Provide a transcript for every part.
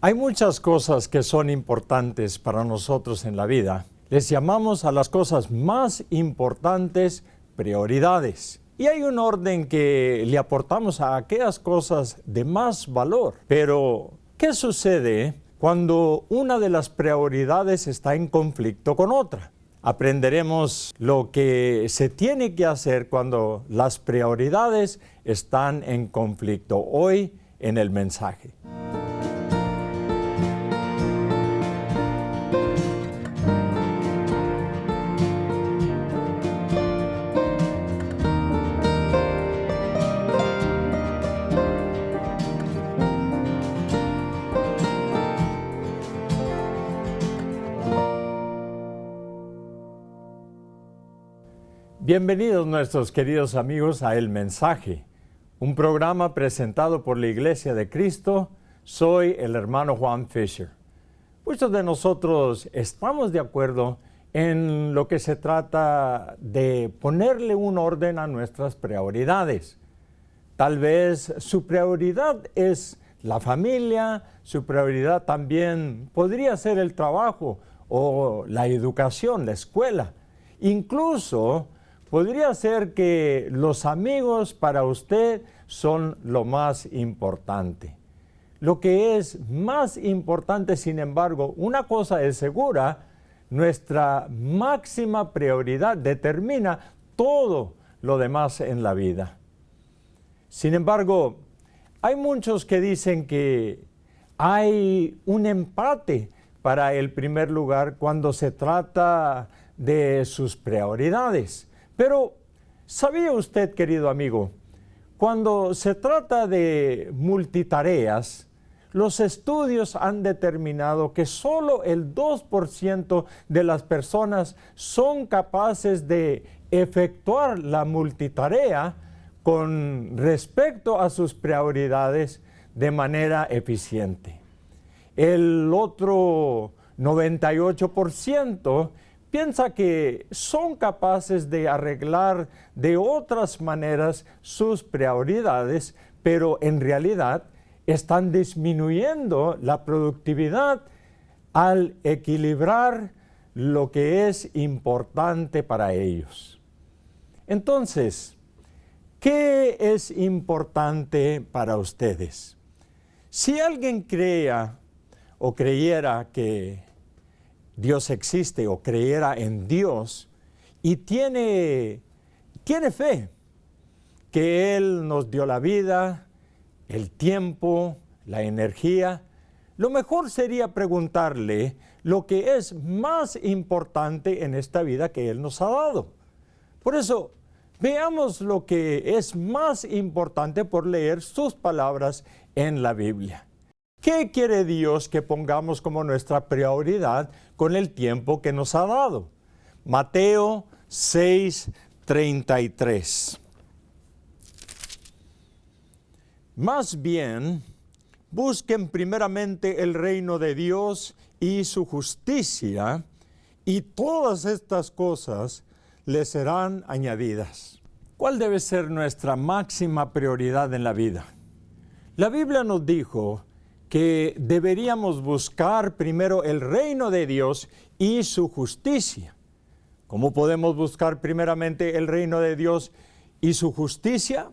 Hay muchas cosas que son importantes para nosotros en la vida. Les llamamos a las cosas más importantes prioridades. Y hay un orden que le aportamos a aquellas cosas de más valor. Pero, ¿qué sucede cuando una de las prioridades está en conflicto con otra? Aprenderemos lo que se tiene que hacer cuando las prioridades están en conflicto hoy en el mensaje. Bienvenidos nuestros queridos amigos a El Mensaje, un programa presentado por la Iglesia de Cristo. Soy el hermano Juan Fisher. Muchos de nosotros estamos de acuerdo en lo que se trata de ponerle un orden a nuestras prioridades. Tal vez su prioridad es la familia, su prioridad también podría ser el trabajo o la educación, la escuela. Incluso podría ser que los amigos para usted son lo más importante. Lo que es más importante, sin embargo, una cosa es segura: nuestra máxima prioridad determina todo lo demás en la vida. Sin embargo, hay muchos que dicen que hay un empate para el primer lugar cuando se trata de sus prioridades. Pero, ¿sabía usted, querido amigo, cuando se trata de multitareas, los estudios han determinado que solo el 2% de las personas son capaces de efectuar la multitarea con respecto a sus prioridades de manera eficiente? El otro 98% piensa que son capaces de arreglar de otras maneras sus prioridades, pero en realidad están disminuyendo la productividad al equilibrar lo que es importante para ellos. Entonces, ¿qué es importante para ustedes? Si alguien crea o creyera que Dios existe o creyera en Dios y tiene fe que Él nos dio la vida, el tiempo, la energía, lo mejor sería preguntarle lo que es más importante en esta vida que Él nos ha dado. Por eso, veamos lo que es más importante por leer sus palabras en la Biblia. ¿Qué quiere Dios que pongamos como nuestra prioridad con el tiempo que nos ha dado? Mateo 6:33. Más bien, busquen primeramente el reino de Dios y su justicia, y todas estas cosas les serán añadidas. ¿Cuál debe ser nuestra máxima prioridad en la vida? La Biblia nos dijo que deberíamos buscar primero el reino de Dios y su justicia. ¿Cómo podemos buscar primeramente el reino de Dios y su justicia?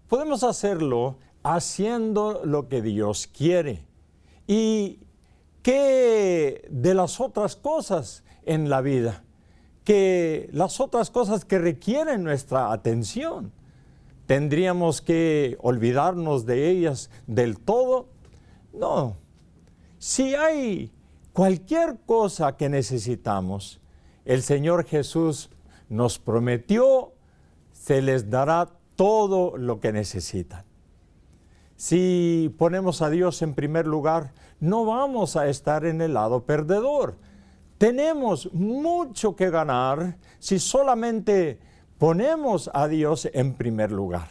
Podemos hacerlo haciendo lo que Dios quiere. ¿Y qué de las otras cosas en la vida? ¿Qué las otras cosas que requieren nuestra atención? ¿Tendríamos que olvidarnos de ellas del todo? No. Si hay cualquier cosa que necesitamos, el Señor Jesús nos prometió, se les dará todo lo que necesitan. Si ponemos a Dios en primer lugar, no vamos a estar en el lado perdedor. Tenemos mucho que ganar si solamente ponemos a Dios en primer lugar.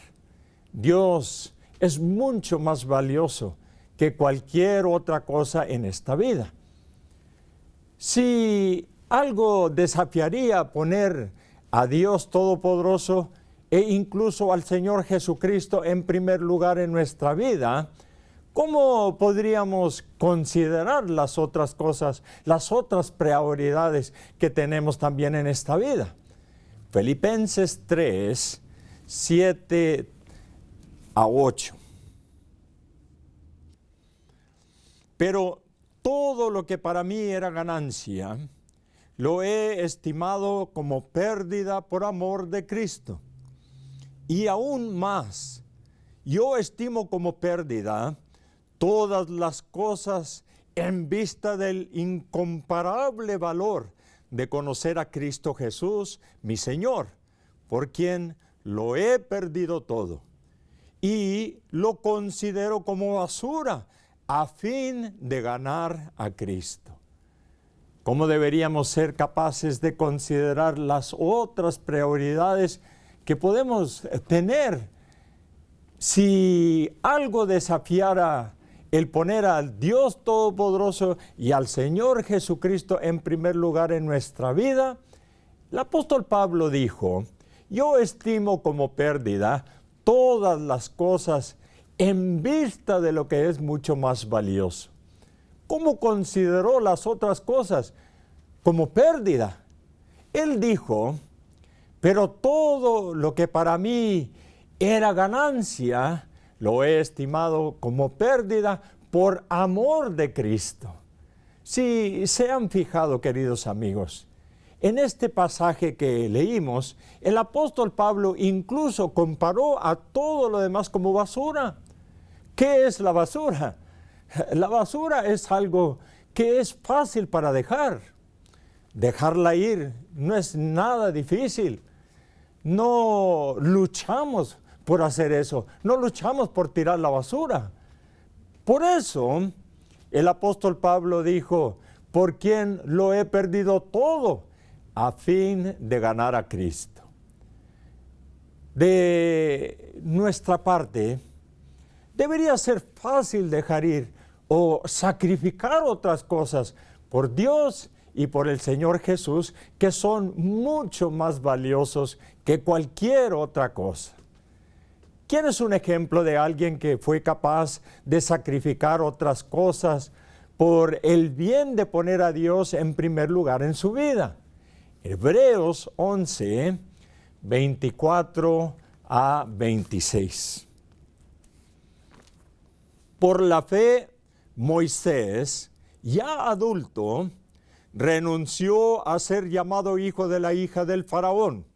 Dios es mucho más valioso que cualquier otra cosa en esta vida. Si algo desafiaría poner a Dios Todopoderoso e incluso al Señor Jesucristo en primer lugar en nuestra vida, ¿Cómo podríamos considerar las otras cosas, las otras prioridades que tenemos también en esta vida? Filipenses 3, 7 a 8. Pero todo lo que para mí era ganancia, lo he estimado como pérdida por amor de Cristo. Y aún más, yo estimo como pérdida todas las cosas en vista del incomparable valor de conocer a Cristo Jesús, mi Señor, por quien lo he perdido todo. Y lo considero como basura a fin de ganar a Cristo. ¿Cómo deberíamos ser capaces de considerar las otras prioridades que podemos tener si algo desafiara el poner al Dios Todopoderoso y al Señor Jesucristo en primer lugar en nuestra vida? El apóstol Pablo dijo, yo estimo como pérdida todas las cosas en vista de lo que es mucho más valioso. ¿Cómo consideró las otras cosas? Como pérdida. Él dijo, pero todo lo que para mí era ganancia, lo he estimado como pérdida por amor de Cristo. Si se han fijado, queridos amigos, en este pasaje que leímos, el apóstol Pablo incluso comparó a todo lo demás como basura. ¿Qué es la basura? La basura es algo que es fácil para dejar. Dejarla ir no es nada difícil. No luchamos por hacer eso. No luchamos por tirar la basura. Por eso, el apóstol Pablo dijo, por quien lo he perdido todo, a fin de ganar a Cristo. De nuestra parte, debería ser fácil dejar ir o sacrificar otras cosas por Dios y por el Señor Jesús, que son mucho más valiosos que cualquier otra cosa. ¿Quién es un ejemplo de alguien que fue capaz de sacrificar otras cosas por el bien de poner a Dios en primer lugar en su vida? Hebreos 11, 24 a 26. Por la fe, Moisés, ya adulto, renunció a ser llamado hijo de la hija del faraón.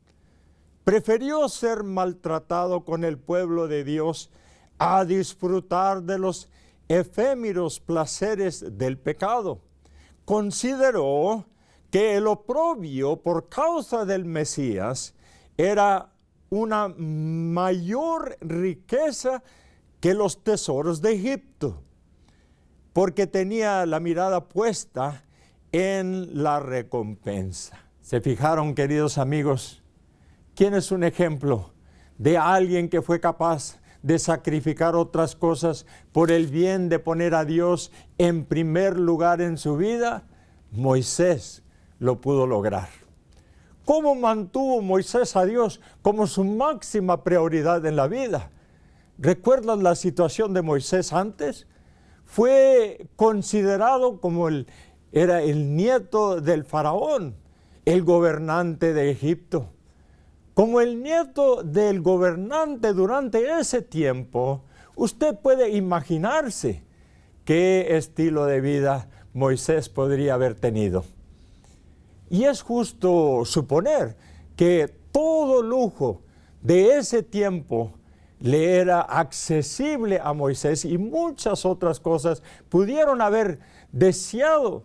Prefirió ser maltratado con el pueblo de Dios a disfrutar de los efímeros placeres del pecado. Consideró que el oprobio por causa del Mesías era una mayor riqueza que los tesoros de Egipto, porque tenía la mirada puesta en la recompensa. ¿Se fijaron, queridos amigos? ¿Quién es un ejemplo de alguien que fue capaz de sacrificar otras cosas por el bien de poner a Dios en primer lugar en su vida? Moisés lo pudo lograr. ¿Cómo mantuvo Moisés a Dios como su máxima prioridad en la vida? ¿Recuerdan la situación de Moisés antes? Fue considerado como era el nieto del faraón, el gobernante de Egipto. Como el nieto del gobernante durante ese tiempo, usted puede imaginarse qué estilo de vida Moisés podría haber tenido. Y es justo suponer que todo lujo de ese tiempo le era accesible a Moisés y muchas otras cosas pudieron haber deseado.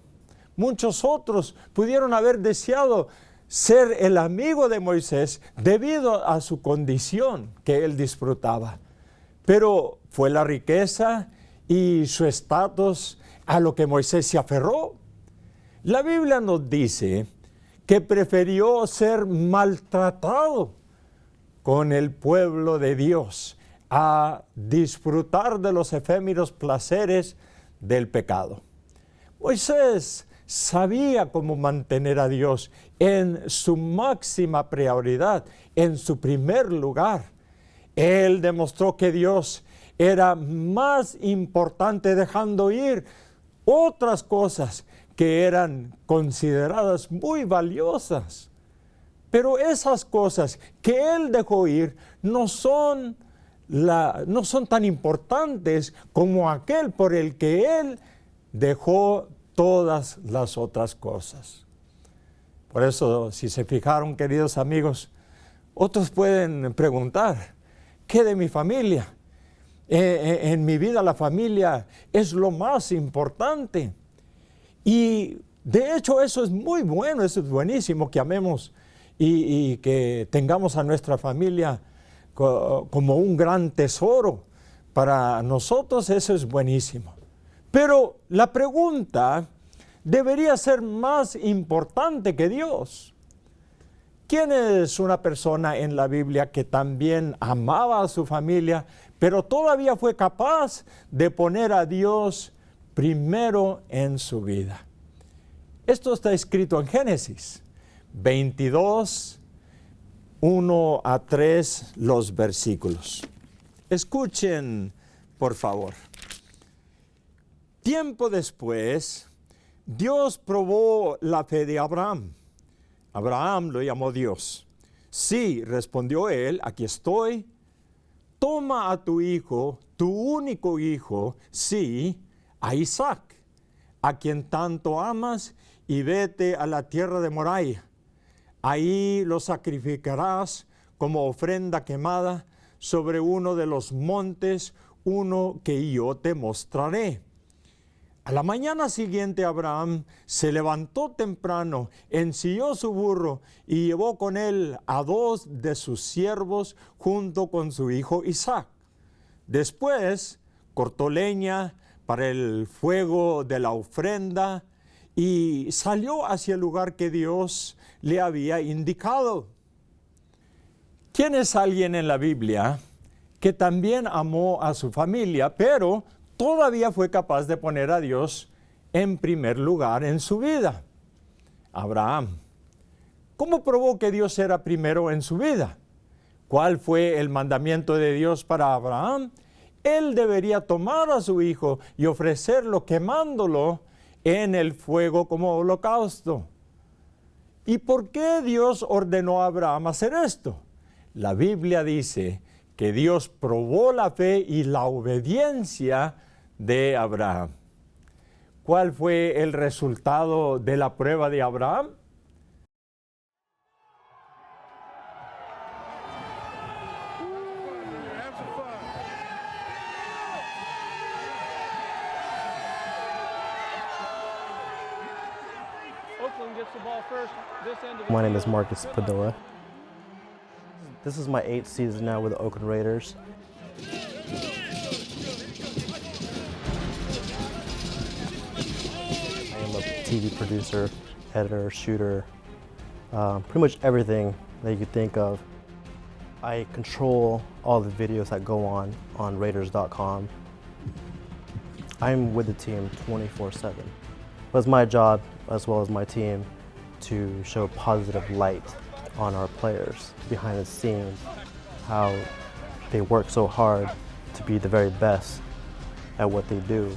Muchos otros pudieron haber deseado ser el amigo de Moisés debido a su condición que él disfrutaba. Pero fue la riqueza y su estatus a lo que Moisés se aferró. La Biblia nos dice que prefirió ser maltratado con el pueblo de Dios a disfrutar de los efímeros placeres del pecado. Moisés sabía cómo mantener a Dios en su máxima prioridad, en su primer lugar. Él demostró que Dios era más importante, dejando ir otras cosas que eran consideradas muy valiosas. Pero esas cosas que él dejó ir no son tan importantes como aquel por el que él dejó todas las otras cosas. Por eso, si se fijaron, queridos amigos, otros pueden preguntar, ¿qué de mi familia? En mi vida la familia es lo más importante. Y de hecho eso es muy bueno, eso es buenísimo, que amemos y que tengamos a nuestra familia como un gran tesoro. Para nosotros eso es buenísimo. Pero la pregunta debería ser más importante que Dios. ¿Quién es una persona en la Biblia que también amaba a su familia, pero todavía fue capaz de poner a Dios primero en su vida? Esto está escrito en Génesis 22, 1 a 3, los versículos. Escuchen, por favor. Tiempo después, Dios probó la fe de Abraham. Abraham lo llamó Dios. Sí, respondió él, aquí estoy. Toma a tu hijo, tu único hijo, sí, a Isaac, a quien tanto amas, y vete a la tierra de Moriah. Ahí lo sacrificarás como ofrenda quemada sobre uno de los montes, uno que yo te mostraré. A la mañana siguiente Abraham se levantó temprano, ensilló su burro y llevó con él a 2 de sus siervos junto con su hijo Isaac. Después cortó leña para el fuego de la ofrenda y salió hacia el lugar que Dios le había indicado. ¿Quién es alguien en la Biblia que también amó a su familia, pero todavía fue capaz de poner a Dios en primer lugar en su vida? Abraham. ¿Cómo probó que Dios era primero en su vida? ¿Cuál fue el mandamiento de Dios para Abraham? Él debería tomar a su hijo y ofrecerlo quemándolo en el fuego como holocausto. ¿Y por qué Dios ordenó a Abraham hacer esto? La Biblia dice que Dios probó la fe y la obediencia de Abraham. ¿Cuál fue el resultado de la prueba de Abraham? My name is Marcus Padilla. This is my 8th season now with the Oakland Raiders. I am a TV producer, editor, shooter, pretty much everything that you could think of. I control all the videos that go on Raiders.com. I'm with the team 24/7. But it's my job, as well as my team, to show positive light on our players behind the scenes, how they work so hard to be the very best at what they do.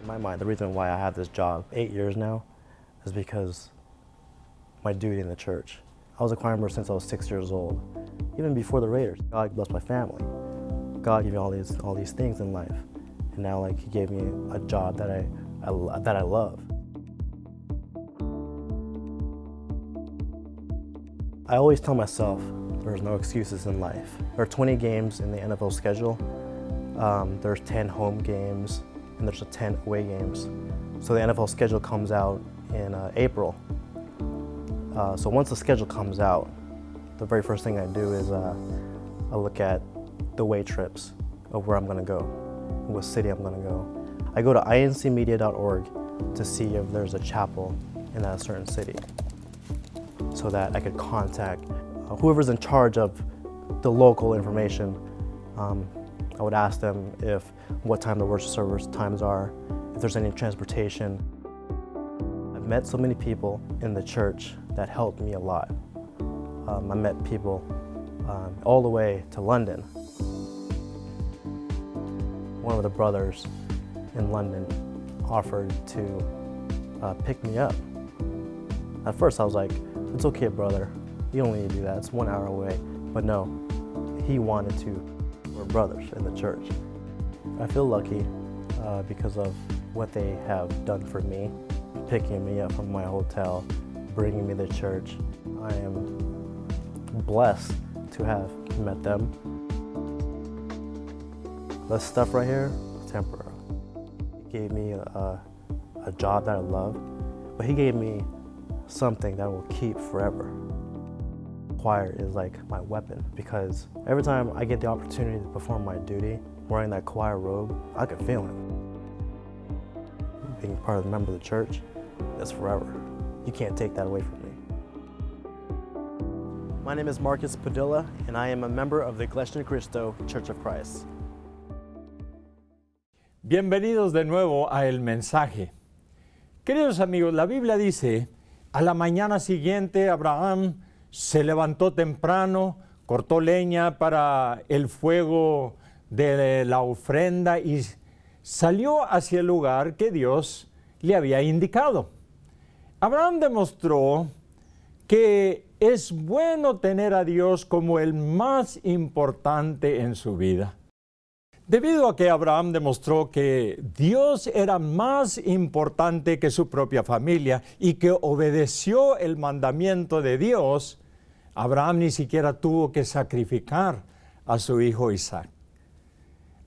In my mind, the reason why I have this job 8 years now is because my duty in the church. I was a choir member since I was 6 years old, even before the Raiders. God blessed my family. God gave me all these things in life, and now He gave me a job that I love. I always tell myself there's no excuses in life. There are 20 games in the NFL schedule. There's 10 home games, and there's 10 away games. So the NFL schedule comes out in April. So once the schedule comes out, the very first thing I do is I look at the away trips of where I'm gonna go, what city I'm gonna go. I go to incmedia.org to see if there's a chapel in that certain city, so that I could contact whoever's in charge of the local information, I would ask them what time the worship service times are, if there's any transportation. I've met so many people in the church that helped me a lot. I met people all the way to London. One of the brothers in London offered to pick me up. At first I was like, it's okay, brother, you don't need to do that, it's 1 hour away. But no, he wanted to. We're brothers in the church. I feel lucky because of what they have done for me, picking me up from my hotel, bringing me to church. I am blessed to have met them. This stuff right here is temporary. He gave me a job that I love, but he gave me something that will keep forever. Choir is like my weapon, because every time I get the opportunity to perform my duty wearing that choir robe, I can feel it. Being part of the member of the church, that's forever. You can't take that away from me. My name is Marcus Padilla, and I am a member of the Iglesia de Cristo Church of Christ. Bienvenidos de nuevo a El Mensaje. Queridos amigos, la Biblia dice, a la mañana siguiente Abraham se levantó temprano, cortó leña para el fuego de la ofrenda y salió hacia el lugar que Dios le había indicado. Abraham demostró que es bueno tener a Dios como el más importante en su vida. Debido a que Abraham demostró que Dios era más importante que su propia familia y que obedeció el mandamiento de Dios, Abraham ni siquiera tuvo que sacrificar a su hijo Isaac.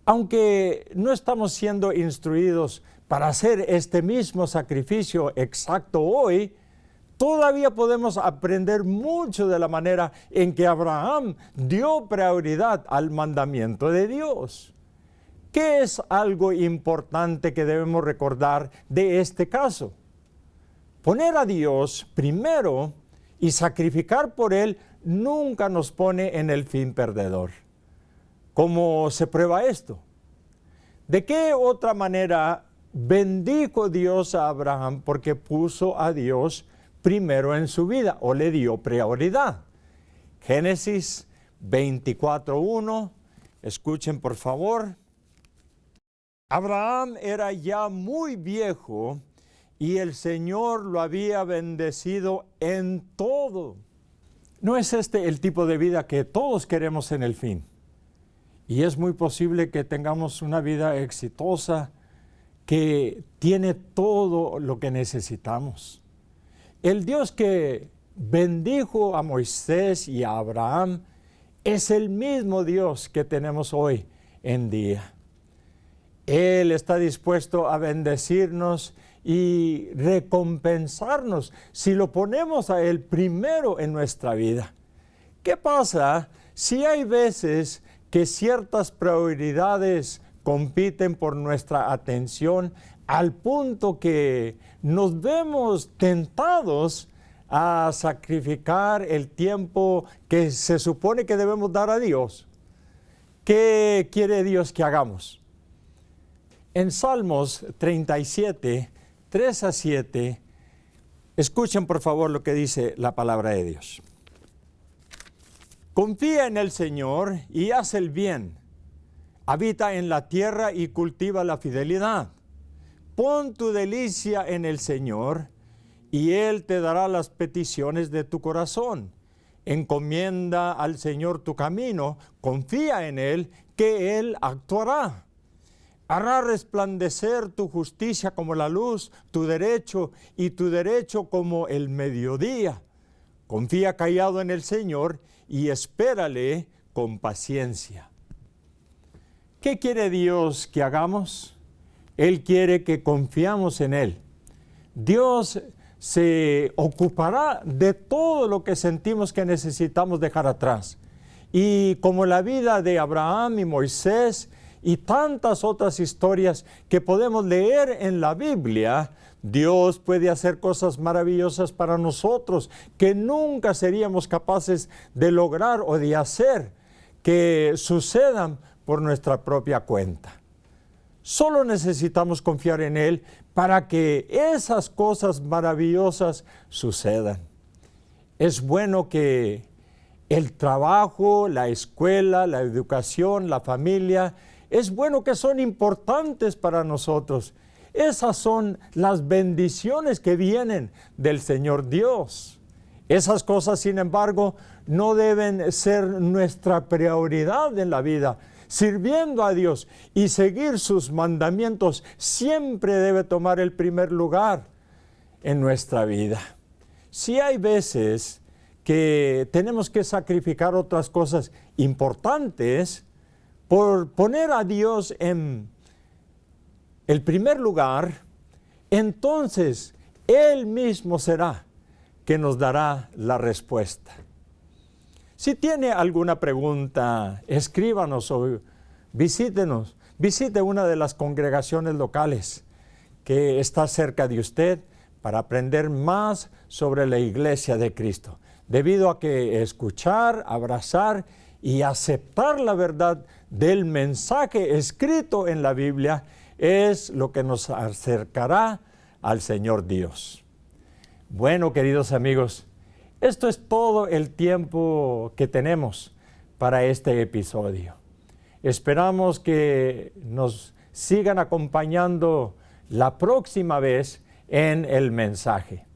Aunque no estamos siendo instruidos para hacer este mismo sacrificio exacto hoy, todavía podemos aprender mucho de la manera en que Abraham dio prioridad al mandamiento de Dios. ¿Qué es algo importante que debemos recordar de este caso? Poner a Dios primero y sacrificar por Él nunca nos pone en el fin perdedor. ¿Cómo se prueba esto? ¿De qué otra manera bendijo Dios a Abraham porque puso a Dios primero en su vida o le dio prioridad? Génesis 24:1, escuchen por favor. Abraham era ya muy viejo y el Señor lo había bendecido en todo. ¿No es este el tipo de vida que todos queremos en el fin? Y es muy posible que tengamos una vida exitosa que tiene todo lo que necesitamos. El Dios que bendijo a Moisés y a Abraham es el mismo Dios que tenemos hoy en día. Él está dispuesto a bendecirnos y recompensarnos si lo ponemos a Él primero en nuestra vida. ¿Qué pasa si hay veces que ciertas prioridades compiten por nuestra atención al punto que nos vemos tentados a sacrificar el tiempo que se supone que debemos dar a Dios? ¿Qué quiere Dios que hagamos? En Salmos 37, 3-7, escuchen por favor lo que dice la palabra de Dios. Confía en el Señor y haz el bien. Habita en la tierra y cultiva la fidelidad. Pon tu delicia en el Señor y Él te dará las peticiones de tu corazón. Encomienda al Señor tu camino, confía en Él, que Él actuará. Hará resplandecer tu justicia como la luz, tu derecho como el mediodía. Confía callado en el Señor y espérale con paciencia. ¿Qué quiere Dios que hagamos? Él quiere que confiamos en Él. Dios se ocupará de todo lo que sentimos que necesitamos dejar atrás. Y como la vida de Abraham y Moisés y tantas otras historias que podemos leer en la Biblia, Dios puede hacer cosas maravillosas para nosotros que nunca seríamos capaces de lograr o de hacer que sucedan por nuestra propia cuenta. Solo necesitamos confiar en Él para que esas cosas maravillosas sucedan. Es bueno que el trabajo, la escuela, la educación, la familia, es bueno que son importantes para nosotros. Esas son las bendiciones que vienen del Señor Dios. Esas cosas, sin embargo, no deben ser nuestra prioridad en la vida. Sirviendo a Dios y seguir sus mandamientos siempre debe tomar el primer lugar en nuestra vida. Sí hay veces que tenemos que sacrificar otras cosas importantes por poner a Dios en el primer lugar, entonces Él mismo será que nos dará la respuesta. Si tiene alguna pregunta, escríbanos o visítenos. Visite una de las congregaciones locales que está cerca de usted para aprender más sobre la Iglesia de Cristo. Debido a que escuchar, abrazar y aceptar la verdad del mensaje escrito en la Biblia es lo que nos acercará al Señor Dios. Bueno, queridos amigos, esto es todo el tiempo que tenemos para este episodio. Esperamos que nos sigan acompañando la próxima vez en el mensaje.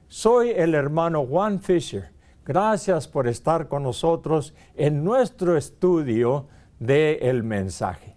Soy el hermano Juan Fisher. Gracias por estar con nosotros en nuestro estudio del mensaje.